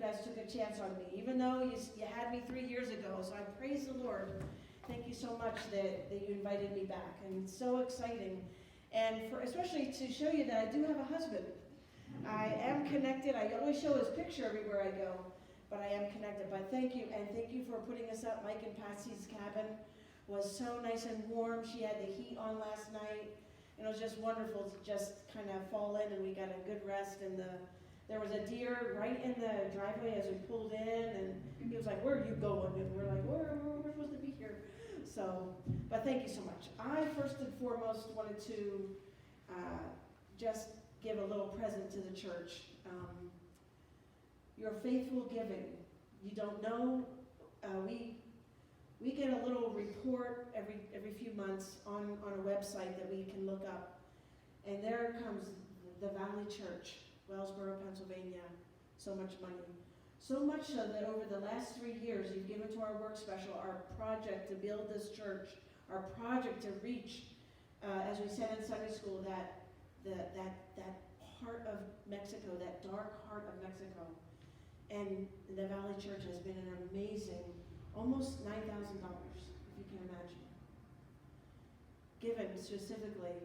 guys took a chance on me, even though you had me 3 years ago. So I praise the Lord. Thank you so much that you invited me back. And it's so exciting. And especially to show you that I do have a husband. I am connected. I always show his picture everywhere I go, but I am connected. But thank you, and thank you for putting us up. Mike and Patsy's cabin was so nice and warm. She had the heat on last night, and it was just wonderful to just kind of fall in, and we got a good rest. And there was a deer right in the driveway as we pulled in, and he was like, "Where are you going?" And we're like, "We're supposed to be here." So, but thank you so much. I first and foremost wanted to just give a little present to the church. Your faithful giving. You don't know. We get a little report every few months on a website that we can look up, and there comes the Valley Church, Wellsboro, Pennsylvania. So much money. So much so that over the last 3 years, you've given to our work special, our project to build this church, our project to reach, as we said in Sunday school, that heart of Mexico, that dark heart of Mexico. And the Valley Church has been an amazing, almost $9,000, if you can imagine, given specifically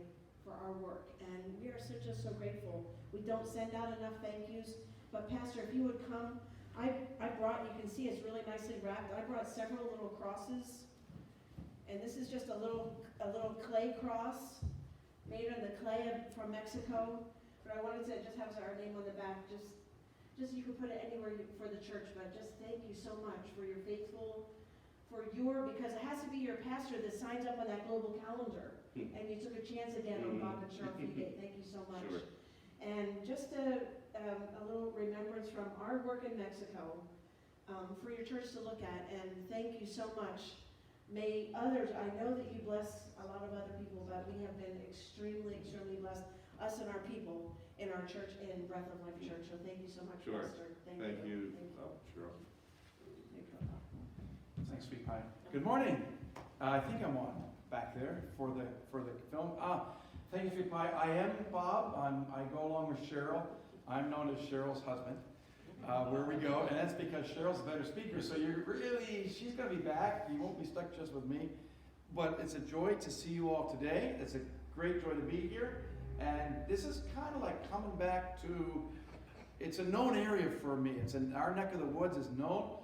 for our work. And we are just so grateful. We don't send out enough thank yous, but Pastor, if you would come, I brought, you can see it's really nicely wrapped, I brought several little crosses, and this is just a little clay cross made in the clay from Mexico, but I wanted to just have our name on the back, just you can put it anywhere for the church, but just thank you so much for your faithful, because it has to be your pastor that signs up on that global calendar, and you took a chance again on Bob and Cheryl Fugate. Thank you so much. Sure. And just a little remembrance from our work in Mexico for your church to look at, and thank you so much. May others, I know that you bless a lot of other people, but we have been extremely, extremely blessed, us and our people in our church, in Breath of Life Church. So thank you so much, sure. Pastor. Thank you. Sure. Thanks, sweet pie. Good morning. I think I'm on back there for the film. Thank you, sweet pie. I am Bob. I go along with Cheryl. I'm known as Cheryl's husband. Where we go, and that's because Cheryl's a better speaker. So she's going to be back. You won't be stuck just with me. But it's a joy to see you all today. It's a great joy to be here. And this is kind of like coming back to, it's a known area for me. It's in our neck of the woods is known.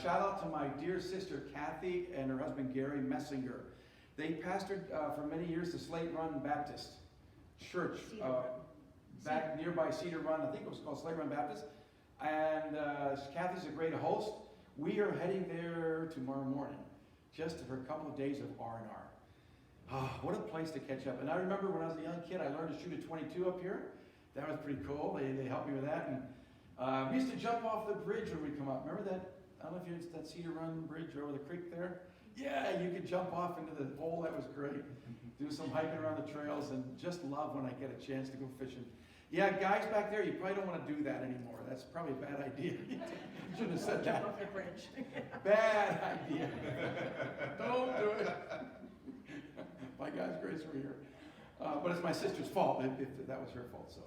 Shout out to my dear sister Kathy and her husband Gary Messinger. They pastored for many years the Slate Run Baptist Church back nearby Cedar Run. I think it was called Slate Run Baptist. And Kathy's a great host. We are heading there tomorrow morning, just for a couple of days of R&R. What a place to catch up. And I remember when I was a young kid, I learned to shoot a 22 up here. That was pretty cool. They helped me with that. And we used to jump off the bridge when we come up. Remember that? I don't know if it's that Cedar Run Bridge over the creek there. Yeah, you could jump off into the hole. That was great. Do some hiking around the trails, and just love when I get a chance to go fishing. Yeah, guys back there, you probably don't want to do that anymore. That's probably a bad idea. You shouldn't have said that. Jump off the bridge. Bad idea. Don't do it. By God's grace, we're here. But it's my sister's fault, if that was her fault. So,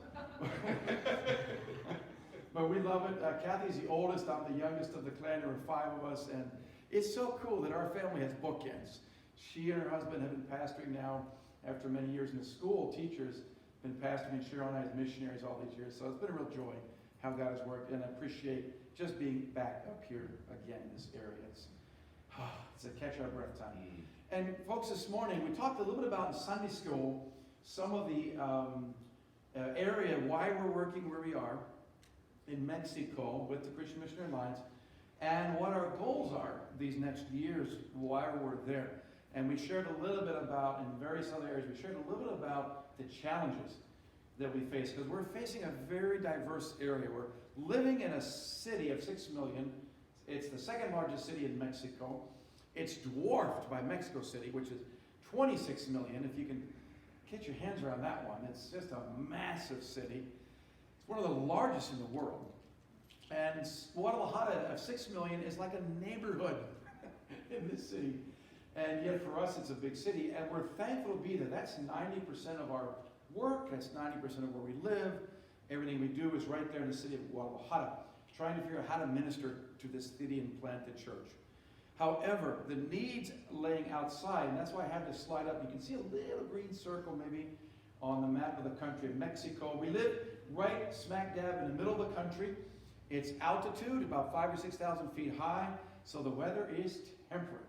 but we love it. Kathy's the oldest. I'm the youngest of the clan. There were 5 of us, and it's so cool that our family has bookends. She and her husband have been pastoring now after many years in the school. Teachers been pastoring, Cheryl and I as missionaries all these years. So it's been a real joy how God has worked, and I appreciate just being back up here again in this area. It's a catch our breath time. And folks, this morning we talked a little bit about in Sunday school some of the area why we're working where we are in Mexico with the Christian Missionary Alliance, and what our goals are these next years while we're there. And we shared a little bit about, in various other areas, we shared a little bit about the challenges that we face, because we're facing a very diverse area. We're living in a city of 6 million. It's the second largest city in Mexico. It's dwarfed by Mexico City, which is 26 million. If you can get your hands around that one, it's just a massive city. It's one of the largest in the world. And Guadalajara of 6 million is like a neighborhood in this city. And yet for us, it's a big city. And we're thankful to be there. That's 90% of our work. That's 90% of where we live. Everything we do is right there in the city of Guadalajara. trying to figure out how to minister to this city and plant the church. However, the needs laying outside, and that's why I have this slide up. You can see a little green circle maybe on the map of the country of Mexico. We live right smack dab in the middle of the country. It's altitude, about 5,000 or 6,000 feet high, so the weather is temperate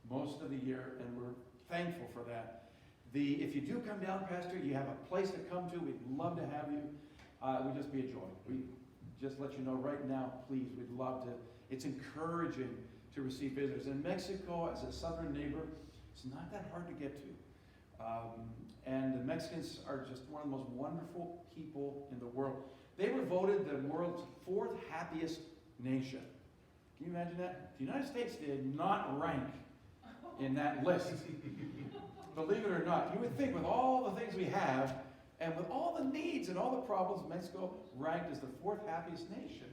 most of the year, and we're thankful for that. If you do come down, Pastor, you have a place to come to. We'd love to have you. It would just be a joy. We just let you know right now, please, we'd love to. It's encouraging to receive visitors. In Mexico, as a southern neighbor, it's not that hard to get to. And the Mexicans are just one of the most wonderful people in the world. They were voted the world's 4th happiest nation. Can you imagine that? The United States did not rank in that list. Believe it or not, you would think with all the things we have, and with all the needs and all the problems, Mexico ranked as the 4th happiest nation.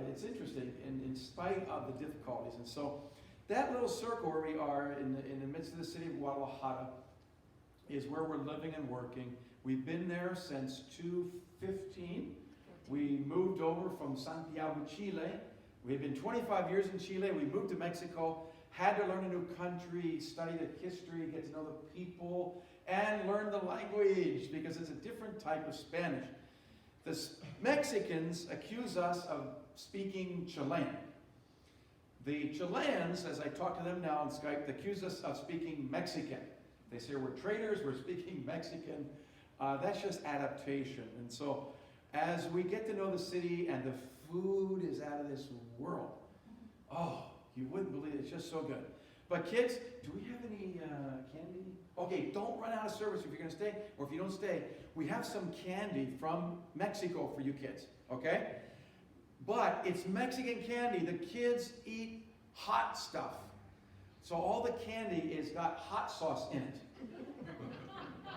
It's interesting, in spite of the difficulties. And so that little circle where we are in the midst of the city of Guadalajara is where we're living and working. We've been there since 2015. We moved over from Santiago, Chile. We've been 25 years in Chile. We moved to Mexico, had to learn a new country, study the history, get to know the people, and learn the language because it's a different type of Spanish. The Mexicans accuse us of speaking Chilean. The Chileans, as I talk to them now on Skype, accuse us of speaking Mexican. They say we're traitors, we're speaking Mexican. That's just adaptation. And so as we get to know the city, and the food is out of this world. Oh, you wouldn't believe it. It's just so good. But kids, do we have any candy? Okay, don't run out of service if you're going to stay, or if you don't stay. We have some candy from Mexico for you kids, okay? But it's Mexican candy. The kids eat hot stuff. So all the candy is got hot sauce in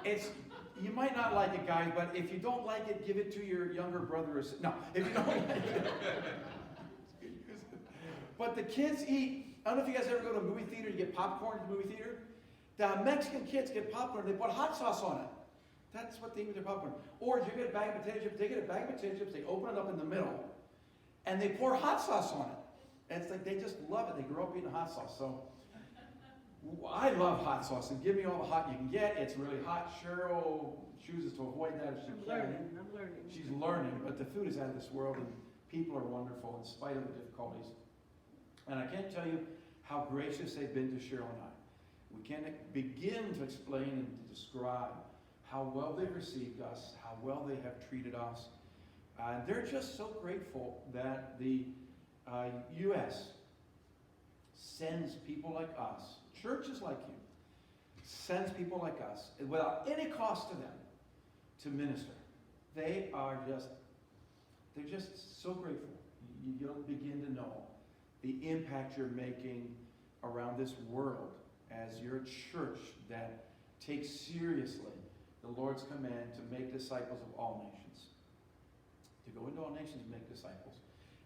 it. You might not like it, guys, but if you don't like it, give it to your younger brother or sister. No, if you don't like it. But the kids eat, I don't know if you guys ever go to a movie theater, you get popcorn at the movie theater. The Mexican kids get popcorn, they put hot sauce on it. That's what they eat with their popcorn. Or if you get a bag of potato chips, they get a bag of potato chips, they open it up in the middle, and they pour hot sauce on it. And it's like they just love it. They grew up eating hot sauce. So I love hot sauce, and give me all the hot you can get. It's really hot. Cheryl chooses to avoid that if she can. I'm learning. She's learning, but the food is out of this world, and people are wonderful in spite of the difficulties. And I can't tell you how gracious they've been to Cheryl and I. We can't begin to explain and to describe how well they've received us, how well they have treated us. They're just so grateful that the U.S. sends people like us, churches like you, sends people like us, without any cost to them, to minister. They're just so grateful. You don't begin to know the impact you're making around this world as your church that takes seriously the Lord's command to make disciples of all nations. To go into all nations and make disciples.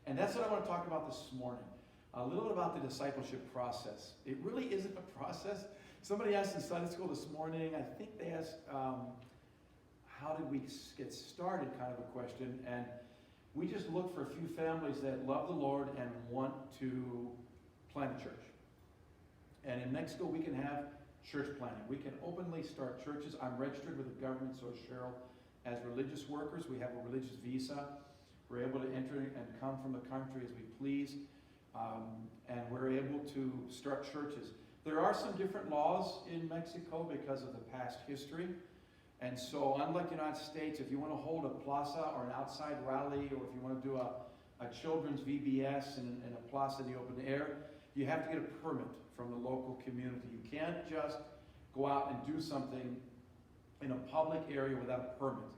And that's what I want to talk about this morning. A little about the discipleship process. It really isn't a process. Somebody asked in Sunday school this morning, I think they asked, how did we get started, kind of a question. And we just look for a few families that love the Lord and want to plant a church. And in Mexico, we can have church planting. We can openly start churches. I'm registered with the government, so is Cheryl. As religious workers, we have a religious visa. We're able to enter and come from the country as we please. And we're able to start churches. There are some different laws in Mexico because of the past history. And so, unlike the United States, if you want to hold a plaza or an outside rally, or if you want to do a children's VBS in a plaza in the open air, you have to get a permit from the local community. You can't just go out and do something in a public area without a permit.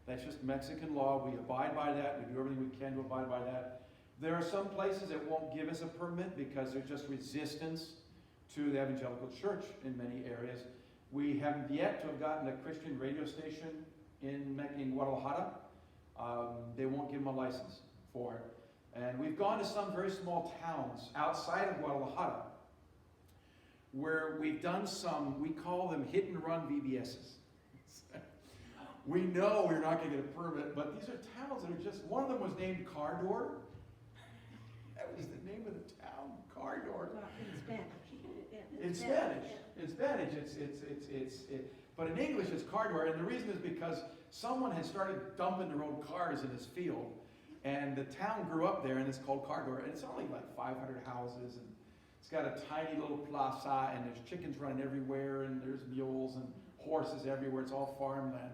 That's just Mexican law. We abide by that. We do everything we can to abide by that. There are some places that won't give us a permit because there's just resistance to the evangelical church in many areas. We haven't yet to have gotten a Christian radio station in Guadalajara. They won't give them a license for it. And we've gone to some very small towns outside of Guadalajara where we've done some, we call them hit and run VBSs. We know we're not going to get a permit, but these are towns that are just, one of them was named Car Door. In Yeah, Spanish. yeah. In Spanish, but in English it's cardware, and the reason is because someone had started dumping their own cars in this field, and the town grew up there, and it's called cardware, and it's only like 500 houses, and it's got a tiny little plaza, and there's chickens running everywhere, and there's mules and horses everywhere. It's all farmland.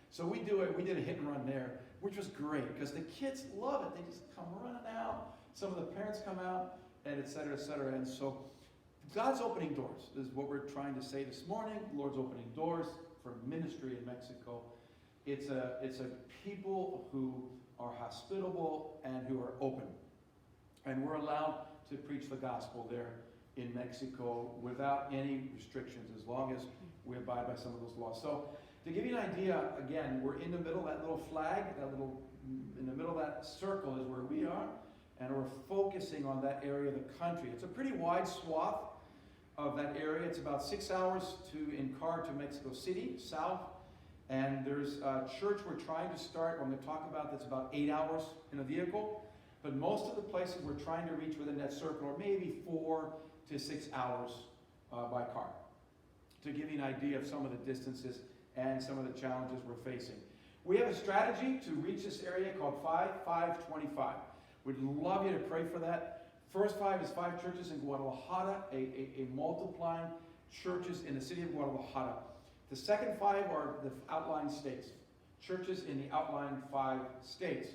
So we did a hit and run there, which was great, because the kids love it. They just come running out. Some of the parents come out, and et cetera, et cetera. And so God's opening doors is what we're trying to say this morning. The Lord's opening doors for ministry in Mexico. It's a people who are hospitable and who are open. And we're allowed to preach the gospel there in Mexico without any restrictions, as long as we abide by some of those laws. So to give you an idea, again, we're in the middle, that little flag, in the middle of that circle is where we are, and we're focusing on that area of the country. It's a pretty wide swath of that area. It's about 6 hours in car to Mexico City, south. And there's a church we're trying to start, I'm going to talk about, that's about 8 hours in a vehicle. But most of the places we're trying to reach within that circle are maybe 4 to 6 hours by car. To give you an idea of some of the distances and some of the challenges we're facing. We have a strategy to reach this area called 5-5-25. We'd love you to pray for that. First 5 is 5 churches in Guadalajara, a multiplying churches in the city of Guadalajara. The second 5 are the outlying states, churches in the outlying 5 states.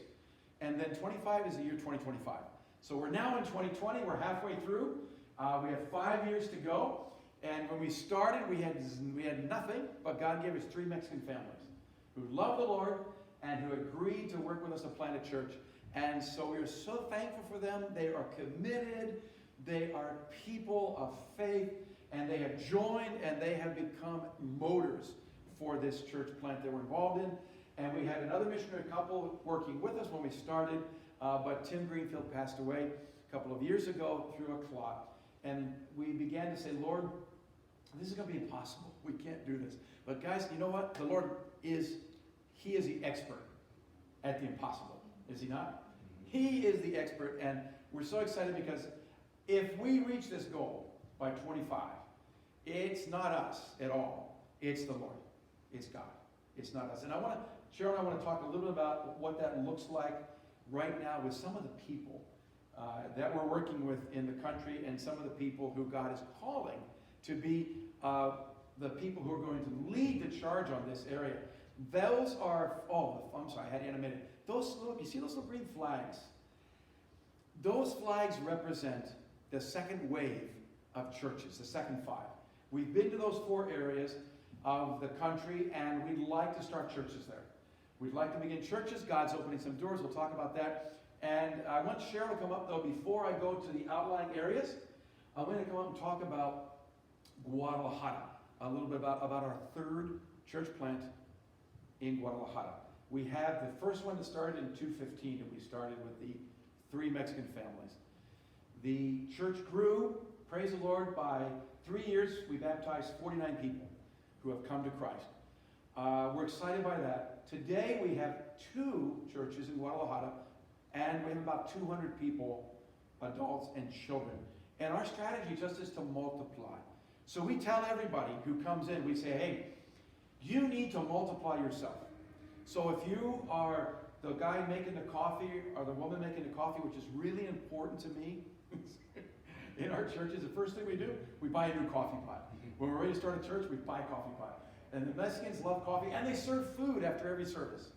And then 25 is the year 2025. So we're now in 2020, we're halfway through. We have 5 years to go. And when we started, we had nothing, but God gave us 3 Mexican families who love the Lord and who agreed to work with us to plant a church. And so we are so thankful for them. They are committed. They are people of faith. And they have joined and they have become motors for this church plant that we're involved in. And we had another missionary couple working with us when we started. But Tim Greenfield passed away a couple of years ago through a clot. And we began to say, Lord, this is going to be impossible. We can't do this. But guys, you know what? The Lord He is the expert at the impossible. Is He not? He is the expert. And we're so excited because if we reach this goal by 25, it's not us at all. It's the Lord. It's God. It's not us. And Cheryl and I want to talk a little bit about what that looks like right now with some of the people that we're working with in the country and some of the people who God is calling to be the people who are going to lead the charge on this area. Those are, I'm sorry, I had animated. You see those little green flags? Those flags represent the second wave of churches, the second 5. We've been to those 4 areas of the country, and we'd like to start churches there. We'd like to begin churches. God's opening some doors. We'll talk about that. And I want Cheryl to come up, though, before I go to the outlying areas. I'm going to come up and talk about Guadalajara, a little bit about our 3rd church plant in Guadalajara. We have the first one that started in 2015, and we started with the 3 Mexican families. The church grew, praise the Lord, by 3 years we baptized 49 people who have come to Christ. We're excited by that. Today we have 2 churches in Guadalajara, and we have about 200 people, adults and children. And our strategy just is to multiply. So we tell everybody who comes in, we say, hey, you need to multiply yourself. So if you are the guy making the coffee or the woman making the coffee, which is really important to me, in our churches, the first thing we do, we buy a new coffee pot. When we're ready to start a church, we buy a coffee pot. And the Mexicans love coffee, and they serve food after every service.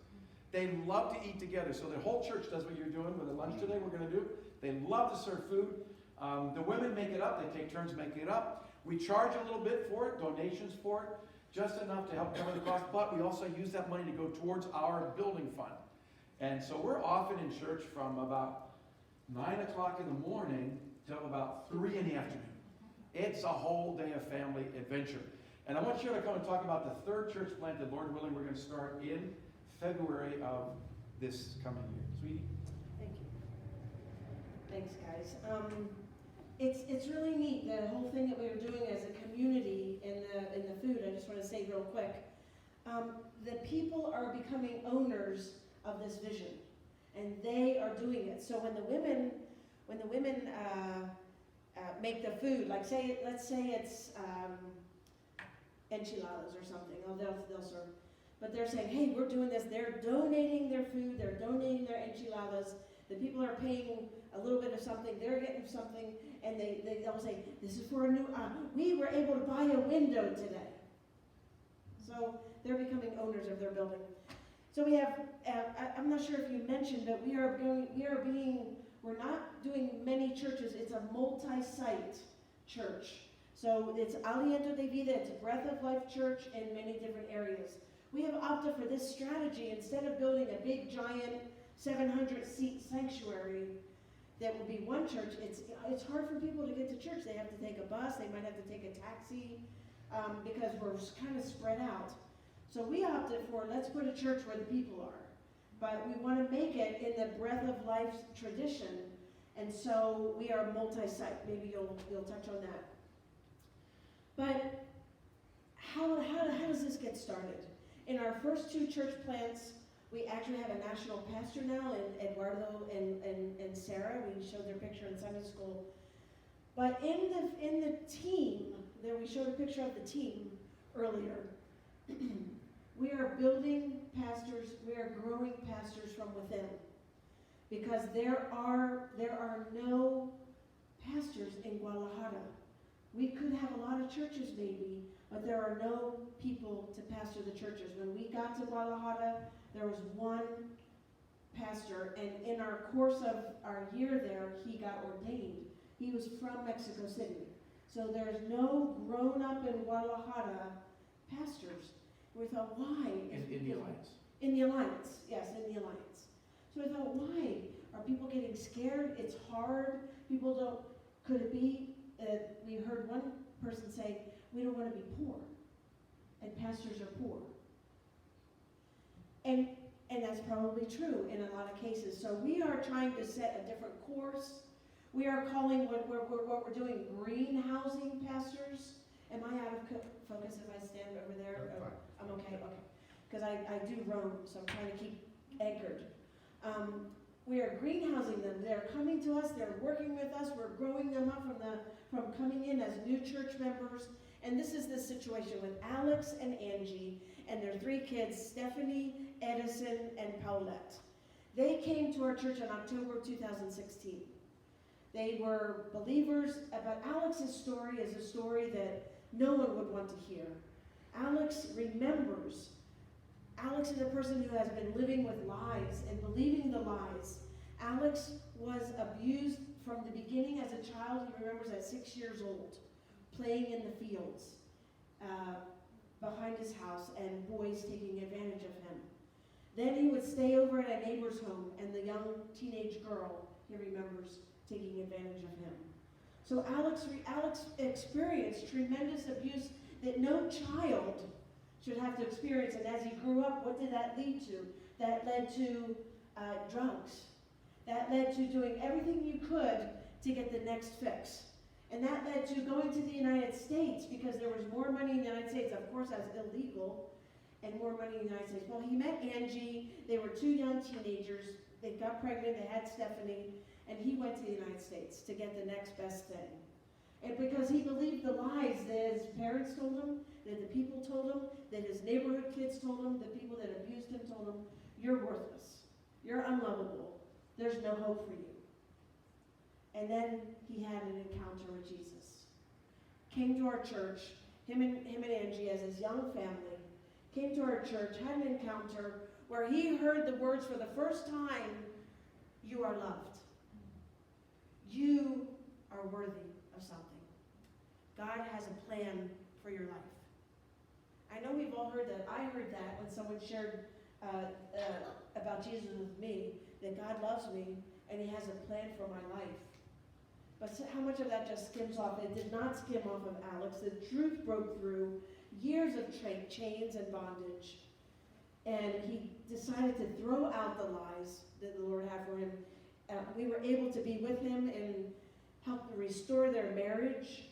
They love to eat together. So the whole church does what you're doing with the lunch today we're going to do. They love to serve food. The women make it up. They take turns making it up. We charge a little bit for it, donations for it, just enough to help cover the cost, but we also use that money to go towards our building fund. And so we're often in church from about 9 o'clock in the morning till about 3 in the afternoon. It's a whole day of family adventure. And I want you to come and talk about the 3rd church plant that, Lord willing, we're going to start in February of this coming year. Sweetie? Thank you. Thanks, guys. It's really neat, the whole thing that we were doing as a community in the food. I just want to say real quick, the people are becoming owners of this vision, and they are doing it. So when the women make the food. Like let's say it's enchiladas or something. Oh, they'll serve. But they're saying, hey, we're doing this. They're donating their food. They're donating their enchiladas. The people are paying a little bit of something. They're getting something. And they'll say, this is for a new, we were able to buy a window today. So they're becoming owners of their building. So we have, I'm not sure if you mentioned, but we're not doing many churches. It's a multi-site church. So it's Aliento de Vida, it's a Breath of Life church in many different areas. We have opted for this strategy. Instead of building a big, giant 700-seat sanctuary that would be one church, it's hard for people to get to church. They have to take a bus, they might have to take a taxi, because we're kind of spread out. So we opted for, let's put a church where the people are. But we want to make it in the Breath of Life tradition, and so we are multi-site. Maybe you'll touch on that. But how does this get started? In our first 2 church plants, we actually have a national pastor now, in Eduardo and Sarah. We showed their picture in Sunday school. But in the team, there we showed a picture of the team earlier. We are building pastors, we are growing pastors from within. Because there are no pastors in Guadalajara. We could have a lot of churches maybe, but there are no people to pastor the churches. When we got to Guadalajara, there was one pastor, and in our course of our year there, he got ordained. He was from Mexico City. So there's no grown-up in Guadalajara pastors. We thought, why? In the Alliance. In the Alliance, yes, in the Alliance. So I thought, why? Are people getting scared? It's hard. People don't, could it be, we heard one person say, we don't want to be poor. And pastors are poor. And that's probably true in a lot of cases. So we are trying to set a different course. We are calling what we're doing greenhousing pastors. Am I out of focus if I stand over there? Fine. I'm okay. Because I do roam, so I'm trying to keep anchored. We are greenhousing them. They're coming to us. They're working with us. We're growing them up from coming in as new church members. And this is the situation with Alex and Angie and their 3 kids, Stephanie, Edison, and Paulette. They came to our church in October 2016. They were believers, but Alex's story is a story that no one would want to hear. Alex remembers. Alex is a person who has been living with lies and believing the lies. Alex was abused from the beginning as a child. He remembers at 6 years old, playing in the fields behind his house and boys taking advantage of him. Then he would stay over at a neighbor's home, and the young teenage girl, he remembers, taking advantage of him. So Alex experienced tremendous abuse that no child should have to experience. And as he grew up, what did that lead to? That led to drugs. That led to doing everything you could to get the next fix. And that led to going to the United States because there was more money in the United States. Of course, that's illegal, and more money in the United States. Well, he met Angie. They were 2 young teenagers. They got pregnant. They had Stephanie. And he went to the United States to get the next best thing. And because he believed the lies that his parents told him, that the people told him, that his neighborhood kids told him, the people that abused him told him, you're worthless. You're unlovable. There's no hope for you. And then he had an encounter with Jesus. Came to our church, him and Angie as his young family, came to our church, had an encounter where he heard the words for the first time, you are loved. You are worthy of something. God has a plan for your life. I know we've all heard that. I heard that when someone shared about Jesus with me, that God loves me and he has a plan for my life. But how much of that just skims off? It did not skim off of Alex. The truth broke through years of chains and bondage. And he decided to throw out the lies that the Lord had for him. We were able to be with him and help restore their marriage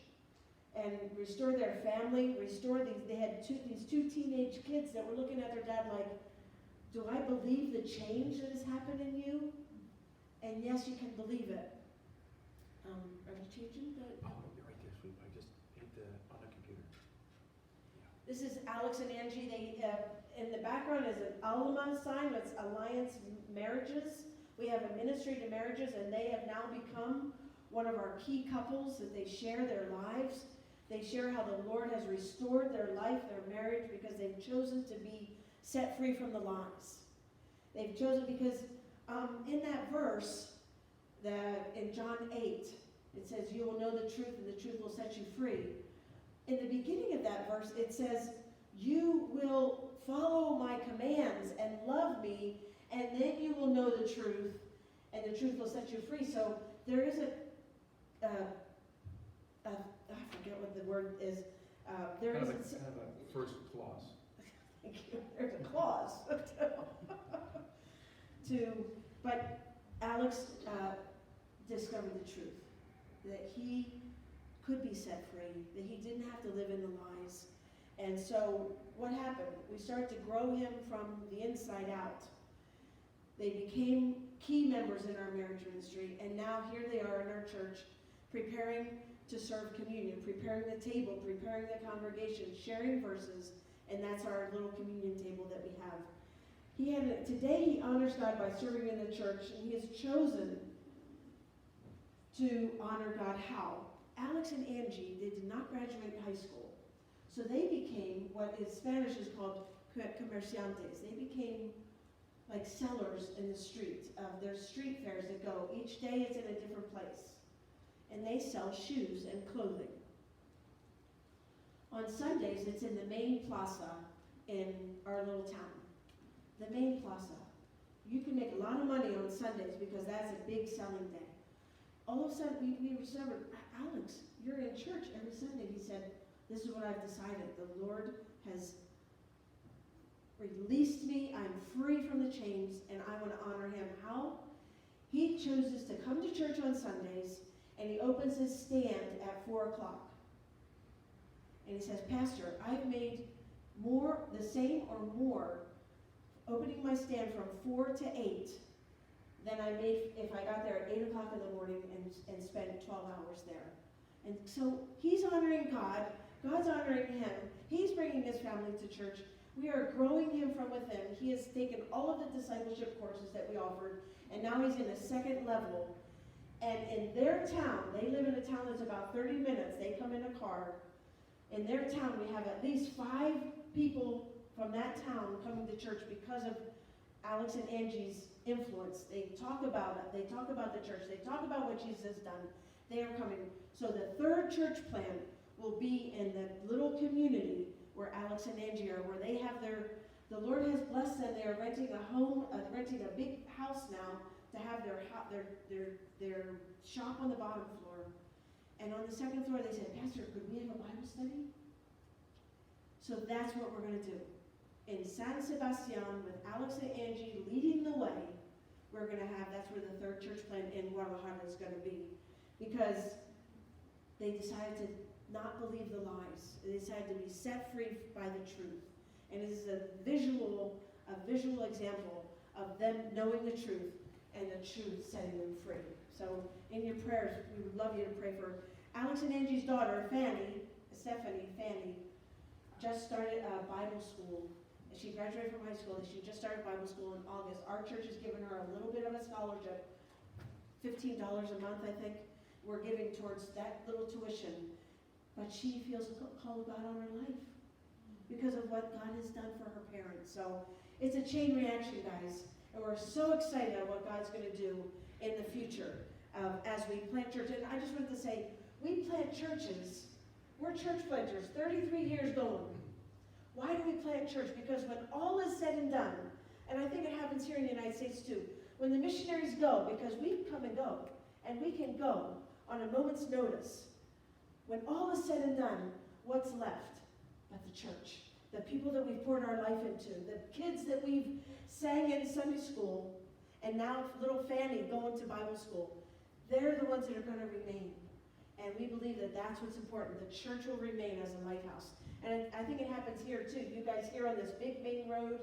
and restore their family, they had these 2 teenage kids that were looking at their dad like, do I believe the change that has happened in you? And yes, you can believe it. Are you changing the? This is Alex and Angie. They in the background is an Alma sign. It's Alliance Marriages. We have a ministry to marriages, and they have now become one of our key couples that they share their lives. They share how the Lord has restored their life, their marriage, because they've chosen to be set free from the lies. They've chosen because in that verse, that in John 8, it says, you will know the truth and the truth will set you free. In the beginning of that verse, it says, you will follow my commands and love me, and then you will know the truth, and the truth will set you free. So there is I forget what the word is. There is kind of a first clause. Thank you. There's a clause. But Alex discovered the truth, that he could be set free, that he didn't have to live in the lies. And so what happened? We started to grow him from the inside out. They became key members in our marriage ministry, and now here they are in our church, preparing to serve communion, preparing the table, preparing the congregation, sharing verses, and that's our little communion table that we have. Today he honors God by serving in the church, and he has chosen to honor God. How? Alex and Angie, they did not graduate high school, so they became what in Spanish is called comerciantes. They became like sellers in the street. There's street fairs that go. Each day it's in a different place. And they sell shoes and clothing. On Sundays, it's in the main plaza in our little town. The main plaza. You can make a lot of money on Sundays because that's a big selling day. All of a sudden, we discovered, Alex, you're in church every Sunday. He said, this is what I've decided. The Lord has released me. I'm free from the chains, and I want to honor him. How? He chooses to come to church on Sundays, and he opens his stand at 4 o'clock. And he says, Pastor, I've made more, the same or more, opening my stand from 4 to 8 than I made if I got there at 8 o'clock in the morning and spent 12 hours there. And so he's honoring God. God's honoring him. He's bringing his family to church. We are growing him from within. He has taken all of the discipleship courses that we offered, and now he's in a second level. And in their town, they live in a town that's about 30 minutes. They come in a car. In their town, we have at least 5 people from that town coming to church because of Alex and Angie's influence. They talk about it. They talk about the church. They talk about what Jesus has done. They are coming. So the third church plant will be in the little community where Alex and Angie are, where they have the Lord has blessed them. They are renting a home, renting a big house now to have their shop on the bottom floor. And on the second floor, they said, Pastor, could we have a Bible study? So that's what we're going to do. In San Sebastian, with Alex and Angie leading the way, that's where the third church plant in Guadalajara is going to be. Because they decided to not believe the lies. They decided to be set free by the truth. And it is a visual example of them knowing the truth and the truth setting them free. So in your prayers, we would love you to pray for Alex and Angie's daughter, Fanny, just started Bible school. She graduated from high school. She just started Bible school in August. Our church has given her a little bit of a scholarship, $15 a month, I think. We're giving towards that little tuition. But she feels a call of God on her life because of what God has done for her parents. So it's a chain reaction, guys. And we're so excited about what God's going to do in the future as we plant church. And I just wanted to say, we plant churches. We're church planters, 33 years going. Why do we plant church? Because when all is said and done, and I think it happens here in the United States too, when the missionaries go, because we come and go, and we can go on a moment's notice, when all is said and done, what's left but the church? The people that we've poured our life into, the kids that we've sang in Sunday school, and now little Fanny going to Bible school, they're the ones that are going to remain. And we believe that that's what's important. The church will remain as a lighthouse. And I think it happens here too. You guys here on this big main road,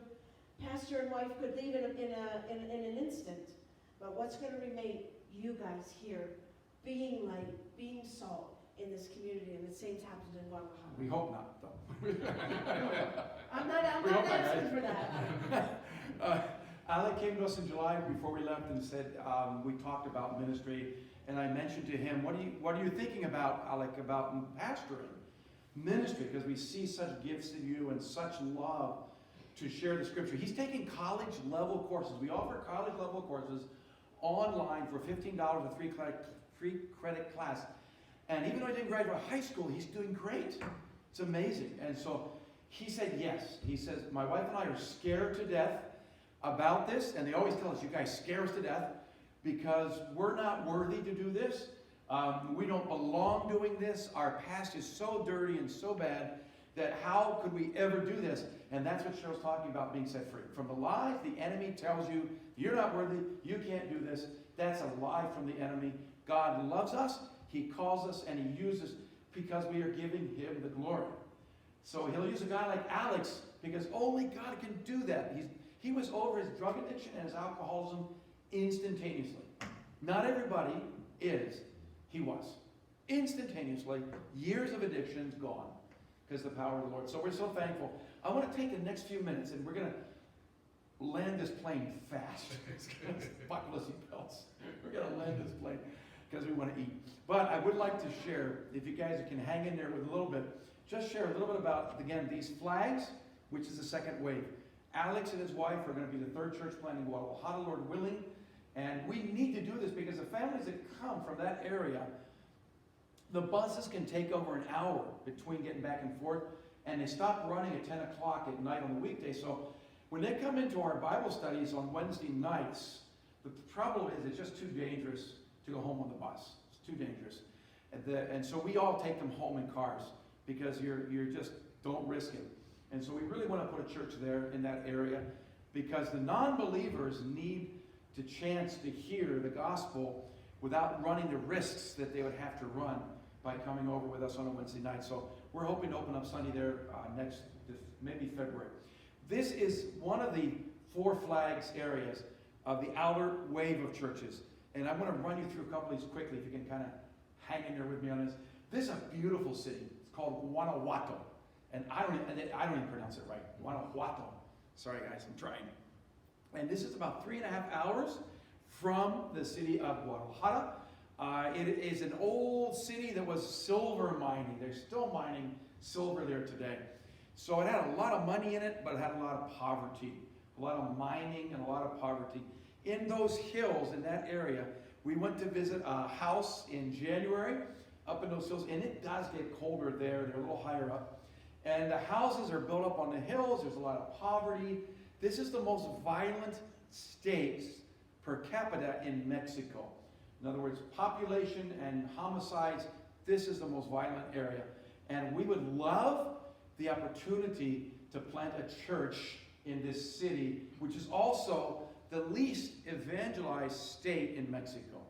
pastor and wife could leave in an instant. But what's going to remain? You guys here, being light, being salt, in this community, and the same happened in Guadalajara. We hope not, though. I'm not We hope not, asking guys. for that. Alec came to us in July before we left and said, we talked about ministry, and I mentioned to him, what are you thinking about, Alec, about pastoring ministry? Because we see such gifts in you and such love to share the scripture. He's taking college level courses. We offer college level courses online for $15 a free credit class. And even though he didn't graduate high school, he's doing great. It's amazing. And so he said yes. He says, my wife and I are scared to death about this. And they always tell us, you guys scare us to death because we're not worthy to do this. We don't belong doing this. Our past is so dirty and so bad that how could we ever do this? And that's what Cheryl's talking about, being set free. From the lies the enemy tells you, you're not worthy, you can't do this. That's a lie from the enemy. God loves us, he calls us, and he uses because we are giving him the glory. So he'll use a guy like Alex because only God can do that. He was over his drug addiction and his alcoholism instantaneously. Not everybody is. He was. Instantaneously, years of addictions gone because the power of the Lord. So we're so thankful. I want to take the next few minutes and we're going to land this plane fast. Buckle us your belts. We're going to land this plane because we want to eat. But I would like to share, if you guys can hang in there with a little bit, just share a little bit about, again, these flags, which is the second wave. Alex and his wife are going to be the third church plant in Guadalajara, Lord willing. And we need to do this because the families that come from that area, the buses can take over an hour between getting back and forth, and they stop running at 10 o'clock at night on the weekday. So when they come into our Bible studies on Wednesday nights, the problem is it's just too dangerous to go home on the bus. It's too dangerous. And so we all take them home in cars because you're just, don't risk it. And so we really want to put a church there in that area because the non-believers need the chance to hear the gospel without running the risks that they would have to run by coming over with us on a Wednesday night. So we're hoping to open up Sunday there maybe February. This is one of the four flags areas of the outer wave of churches. And I'm going to run you through a couple of these quickly if you can kind of hang in there with me on this. This is a beautiful city. It's called Guanajuato. And I don't even pronounce it right. Guanajuato. Sorry guys, I'm trying. And this is about 3.5 hours from the city of Guadalajara. It is an old city that was silver mining. They're still mining silver there today. So it had a lot of money in it, but it had a lot of poverty. A lot of mining and a lot of poverty. In those hills, in that area, we went to visit a house in January up in those hills, and it does get colder there. They're a little higher up. And the houses are built up on the hills. There's a lot of poverty. This is the most violent state per capita in Mexico. In other words, population and homicides, this is the most violent area. And we would love the opportunity to plant a church in this city, which is also the least evangelized state in Mexico.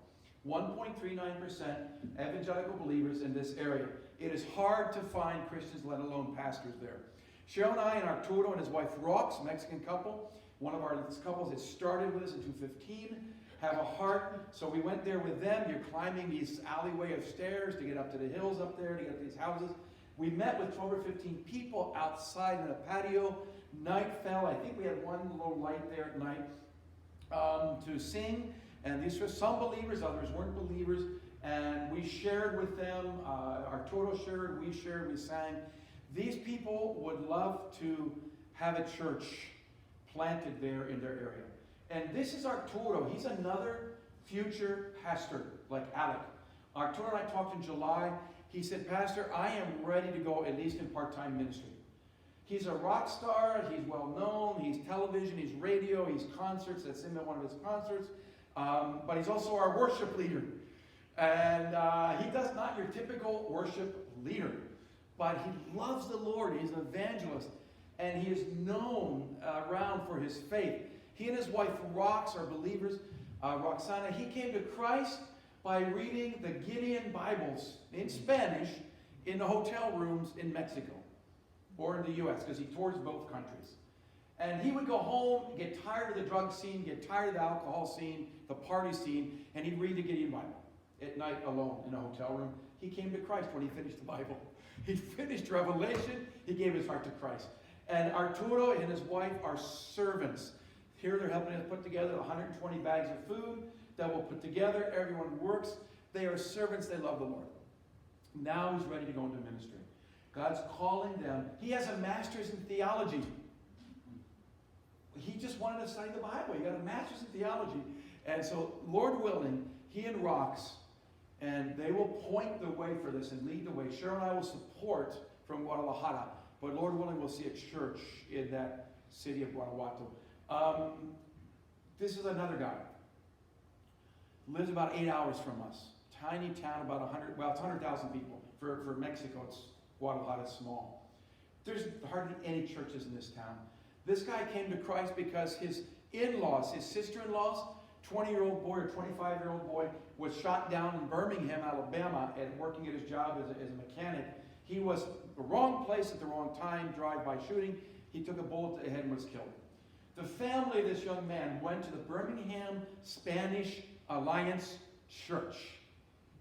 1.39% evangelical believers in this area. It is hard to find Christians, let alone pastors there. Cheryl and I and Arturo and his wife Rox, Mexican couple, one of our couples that started with us in 2015, have a heart. So we went there with them. You're climbing these alleyway of stairs to get up to the hills up there, to get up to these houses. We met with 12 or 15 people outside in a patio. Night fell. I think we had one little light there at night to sing. And these were some believers, others weren't believers. And we shared with them. Arturo shared, we shared, we sang. These people would love to have a church planted there in their area. And this is Arturo. He's another future pastor like Alec. Arturo and I talked in July. He said, Pastor, I am ready to go at least in part-time ministry. He's a rock star. He's well known. He's television. He's radio. He's concerts. That's him at one of his concerts. But he's also our worship leader. And he does not your typical worship leader. But he loves the Lord. He's an evangelist. And he is known around for his faith. He and his wife, Rox, are believers. Roxana, he came to Christ by reading the Gideon Bibles in Spanish in the hotel rooms in Mexico or in the U.S. because he tours both countries. And he would go home, get tired of the drug scene, get tired of the alcohol scene, the party scene, and he'd read the Gideon Bible. at night alone in a hotel room. He came to Christ when he finished the Bible. He finished Revelation. He gave his heart to Christ. And Arturo and his wife are servants. Here they're helping us put together 120 bags of food that we'll put together. Everyone works. They are servants. They love the Lord. Now he's ready to go into ministry. God's calling them. He has a master's in theology. He just wanted to study the Bible. He got a master's in theology. And so, Lord willing, he and Rox, and they will point the way for this and lead the way. Cheryl and I will support from Guadalajara. But Lord willing, we'll see a church in that city of Guanajuato. This is another guy. Lives about 8 hours from us. Tiny town, about 100, well, it's 100,000 people. For Mexico, it's Guadalajara, it's small. There's hardly any churches in this town. This guy came to Christ because his in-laws, his sister-in-laws, 20-year-old boy or 25-year-old boy, was shot down in Birmingham, Alabama, and working at his job as a mechanic. He was the wrong place at the wrong time, drive-by shooting. He took a bullet to the head and was killed. The family of this young man went to the Birmingham Spanish Alliance Church.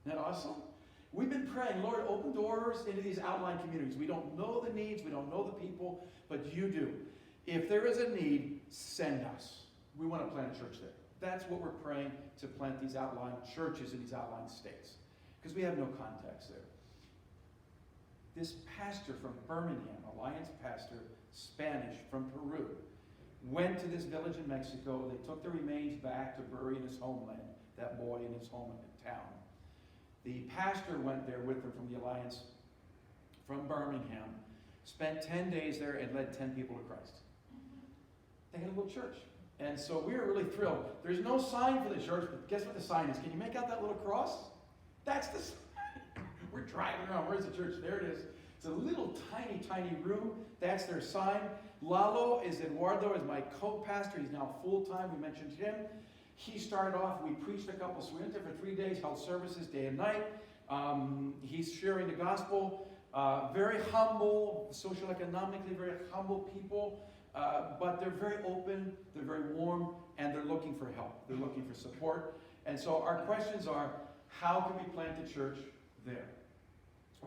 Isn't that awesome? We've been praying, Lord, open doors into these outlying communities. We don't know the needs, we don't know the people, but you do. If there is a need, send us. We want to plant a church there. That's what we're praying, to plant these outlying churches in these outlying states. Because we have no contacts there. This pastor from Birmingham, Alliance pastor, Spanish, from Peru, went to this village in Mexico. They took the remains back to bury in his homeland, that boy in his home town. The pastor went there with them from the Alliance from Birmingham, spent 10 days there and led 10 people to Christ. They had a little church. And so we were really thrilled. There's no sign for the church, but guess what the sign is? Can you make out that little cross? That's the sign. We're driving around. Where's the church? There it is. It's a little tiny, tiny room. That's their sign. Lalo is Eduardo, is my co-pastor. He's now full-time. We mentioned him. He started off, we preached a couple, so we went there for 3 days, held services day and night. He's sharing the gospel. Very humble, socioeconomically very humble people. But they're very open, they're very warm, and they're looking for help. They're looking for support. And so our questions are, how can we plant a church there?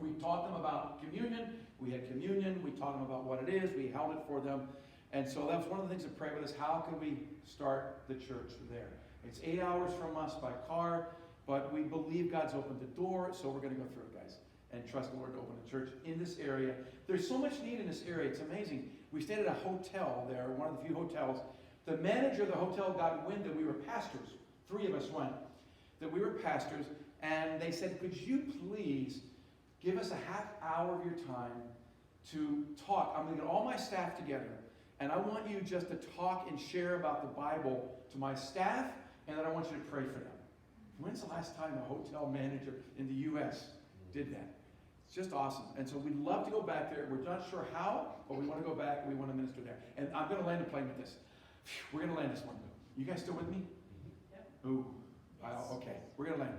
We taught them about communion. We had communion. We taught them about what it is. We held it for them. And so that's one of the things that pray with us. How can we start the church there? It's 8 hours from us by car, but we believe God's opened the door, so we're going to go through it, guys, and trust the Lord to open a church in this area. There's so much need in this area. It's amazing. We stayed at a hotel there, one of the few hotels. The manager of the hotel got wind that we were pastors. 3 of us went. That we were pastors, and they said, could you please give us a half hour of your time to talk? I'm going to get all my staff together, and I want you just to talk and share about the Bible to my staff, and then I want you to pray for them. When's the last time a hotel manager in the U.S. did that? It's just awesome. And so we'd love to go back there. We're not sure how, but we want to go back and we want to minister there. And I'm going to land a plane with this. We're going to land this one. You guys still with me? Yep. Ooh. Yes. Okay. We're going to land.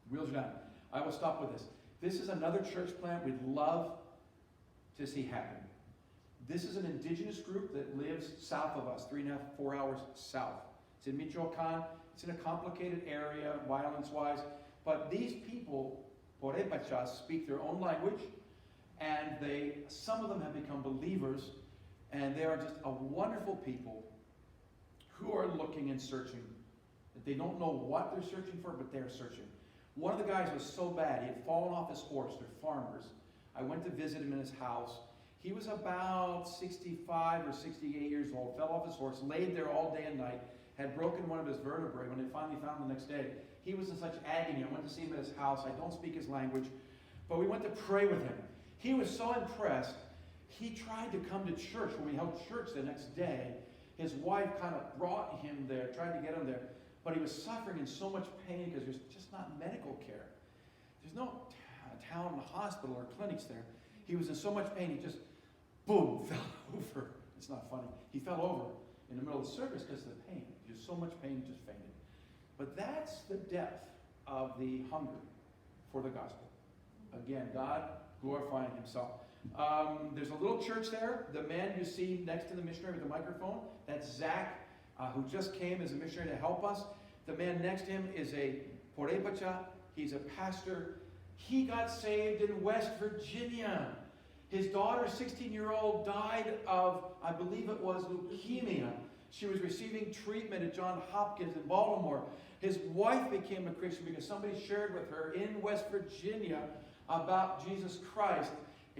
Wheels are down. I will stop with this. This is another church plant we'd love to see happen. This is an indigenous group that lives south of us, 3.5, 4 hours south. It's in Michoacan. It's in a complicated area, violence-wise. But these people, Porepachas, speak their own language, and some of them have become believers, and they are just a wonderful people who are looking and searching. They don't know what they're searching for, but they're searching. One of the guys was so bad, he had fallen off his horse. They're farmers. I went to visit him in his house. He was about 65 or 68 years old, fell off his horse, laid there all day and night, had broken one of his vertebrae. When they finally found him the next day, he was in such agony. I went to see him at his house. I don't speak his language, but we went to pray with him. He was so impressed, he tried to come to church. When we held church the next day, his wife kind of brought him there, tried to get him there, but he was suffering in so much pain because there's just not medical care. There's no town hospital or clinics there. He was in so much pain, he just, boom, fell over. It's not funny. He fell over in the middle of the service because of the pain. He was so much pain, he just fainted. But that's the depth of the hunger for the gospel. Again, God glorifying himself. There's a little church there. The man you see next to the missionary with the microphone, that's Zach, who just came as a missionary to help us. The man next to him is a Porepacha He's a pastor. He got saved in West Virginia. His daughter, 16-year-old, died of, I believe it was leukemia. She was receiving treatment at Johns Hopkins in Baltimore. His wife became a Christian because somebody shared with her in West Virginia about Jesus Christ.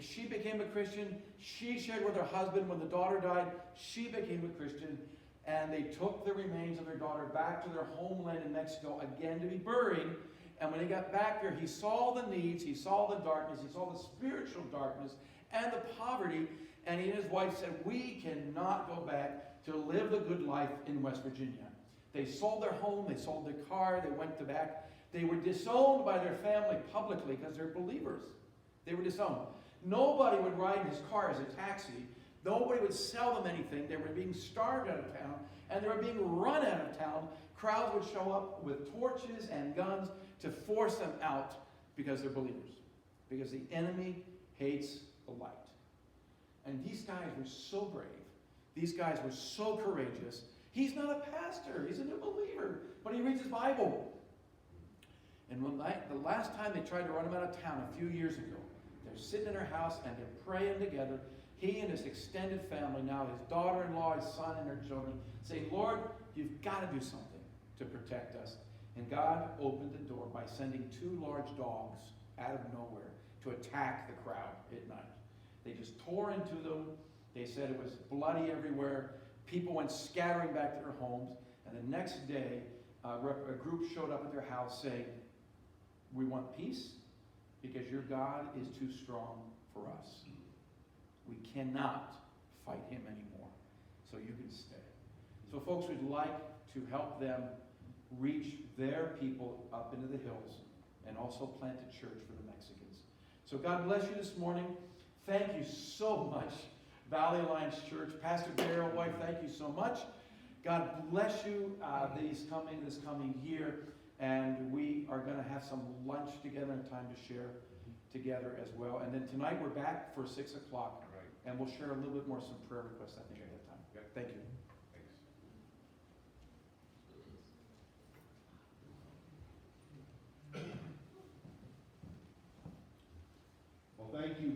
She became a Christian. She shared with her husband when the daughter died. She became a Christian. And they took the remains of their daughter back to their homeland in Mexico again to be buried. And when he got back there, he saw the needs, he saw the darkness, he saw the spiritual darkness and the poverty. And he and his wife said, we cannot go back to live the good life in West Virginia. They sold their home, they sold their car, they went to back. They were disowned by their family publicly because they're believers. They were disowned. Nobody would ride in his car as a taxi. Nobody would sell them anything. They were being starved out of town, and they were being run out of town. Crowds would show up with torches and guns to force them out because they're believers. Because the enemy hates the light. And these guys were so brave. These guys were so courageous. He's not a pastor. He's a new believer. But he reads his Bible. And when the last time they tried to run him out of town a few years ago, they're sitting in their house and they're praying together. He and his extended family, now his daughter-in-law, his son, and their children, saying, Lord, you've got to do something to protect us. And God opened the door by sending 2 large dogs out of nowhere to attack the crowd at night. They just tore into them. They said it was bloody everywhere. People went scattering back to their homes. And the next day, a group showed up at their house saying, we want peace because your God is too strong for us. We cannot fight him anymore. So you can stay. So folks, we'd like to help them reach their people up into the hills and also plant a church for the Mexicans. So God bless you this morning. Thank you so much, Valley Alliance Church. Pastor Darrell, wife, thank you so much. God bless you this coming year. And we are going to have some lunch together and time to share together as well. And then tonight we're back for 6 o'clock. Right. And we'll share a little bit more, some prayer requests, I think, at that time. Thank you.